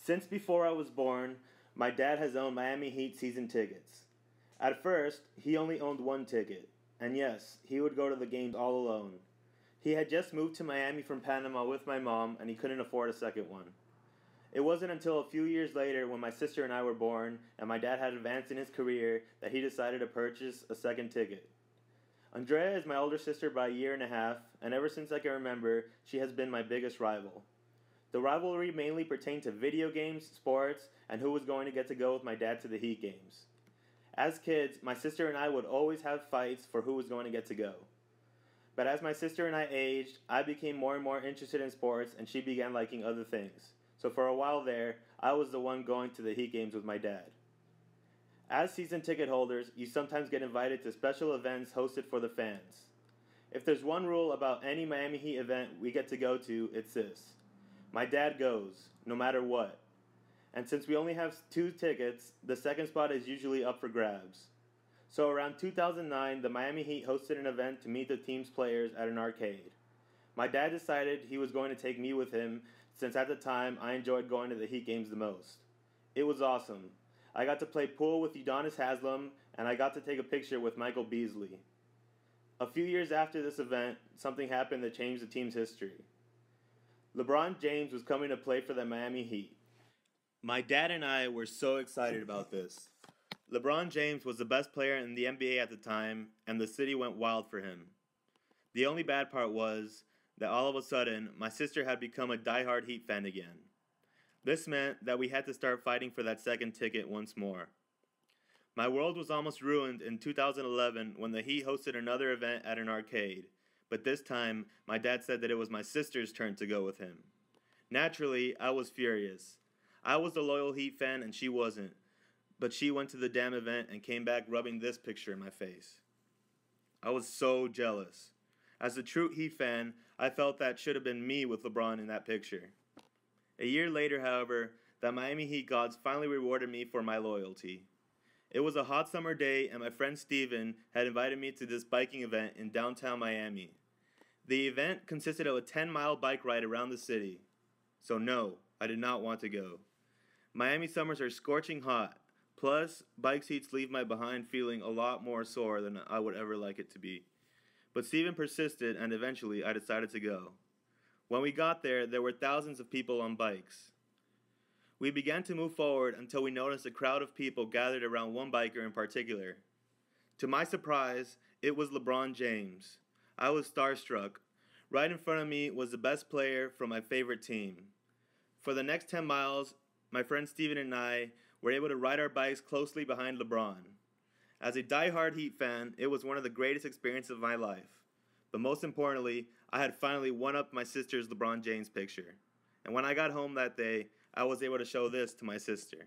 Since before I was born, my dad has owned Miami Heat season tickets. At first, he only owned one ticket, and yes, he would go to the games all alone. He had just moved to Miami from Panama with my mom, and he couldn't afford a second one. It wasn't until a few years later, when my sister and I were born, and my dad had advanced in his career, that he decided to purchase a second ticket. Andrea is my older sister by a year and a half, and ever since I can remember, she has been my biggest rival. The rivalry mainly pertained to video games, sports, and who was going to get to go with my dad to the Heat games. As kids, my sister and I would always have fights for who was going to get to go. But as my sister and I aged, I became more and more interested in sports, and she began liking other things. So for a while there, I was the one going to the Heat games with my dad. As season ticket holders, you sometimes get invited to special events hosted for the fans. If there's one rule about any Miami Heat event we get to go to, it's this: my dad goes, no matter what. And since we only have 2 tickets, the second spot is usually up for grabs. So around 2009, the Miami Heat hosted an event to meet the team's players at an arcade. My dad decided he was going to take me with him, since at the time I enjoyed going to the Heat games the most. It was awesome. I got to play pool with Udonis Haslem, and I got to take a picture with Michael Beasley. A few years after this event, something happened that changed the team's history. LeBron James was coming to play for the Miami Heat. My dad and I were so excited about this. LeBron James was the best player in the NBA at the time, and the city went wild for him. The only bad part was that all of a sudden, my sister had become a diehard Heat fan again. This meant that we had to start fighting for that second ticket once more. My world was almost ruined in 2011 when the Heat hosted another event at an arcade, but this time, my dad said that it was my sister's turn to go with him. Naturally, I was furious. I was the loyal Heat fan and she wasn't, but she went to the damn event and came back rubbing this picture in my face. I was so jealous. As a true Heat fan, I felt that should have been me with LeBron in that picture. A year later, however, the Miami Heat gods finally rewarded me for my loyalty. It was a hot summer day, and my friend Steven had invited me to this biking event in downtown Miami. The event consisted of a 10-mile bike ride around the city. So no, I did not want to go. Miami summers are scorching hot. Plus, bike seats leave my behind feeling a lot more sore than I would ever like it to be. But Steven persisted, and eventually I decided to go. When we got there were thousands of people on bikes. We began to move forward until we noticed a crowd of people gathered around one biker in particular. To my surprise, it was LeBron James. I was starstruck. Right in front of me was the best player from my favorite team. For the next 10 miles, my friend Steven and I were able to ride our bikes closely behind LeBron. As a die-hard Heat fan, it was one of the greatest experiences of my life. But most importantly, I had finally one-upped my sister's LeBron James picture. And when I got home that day, I was able to show this to my sister.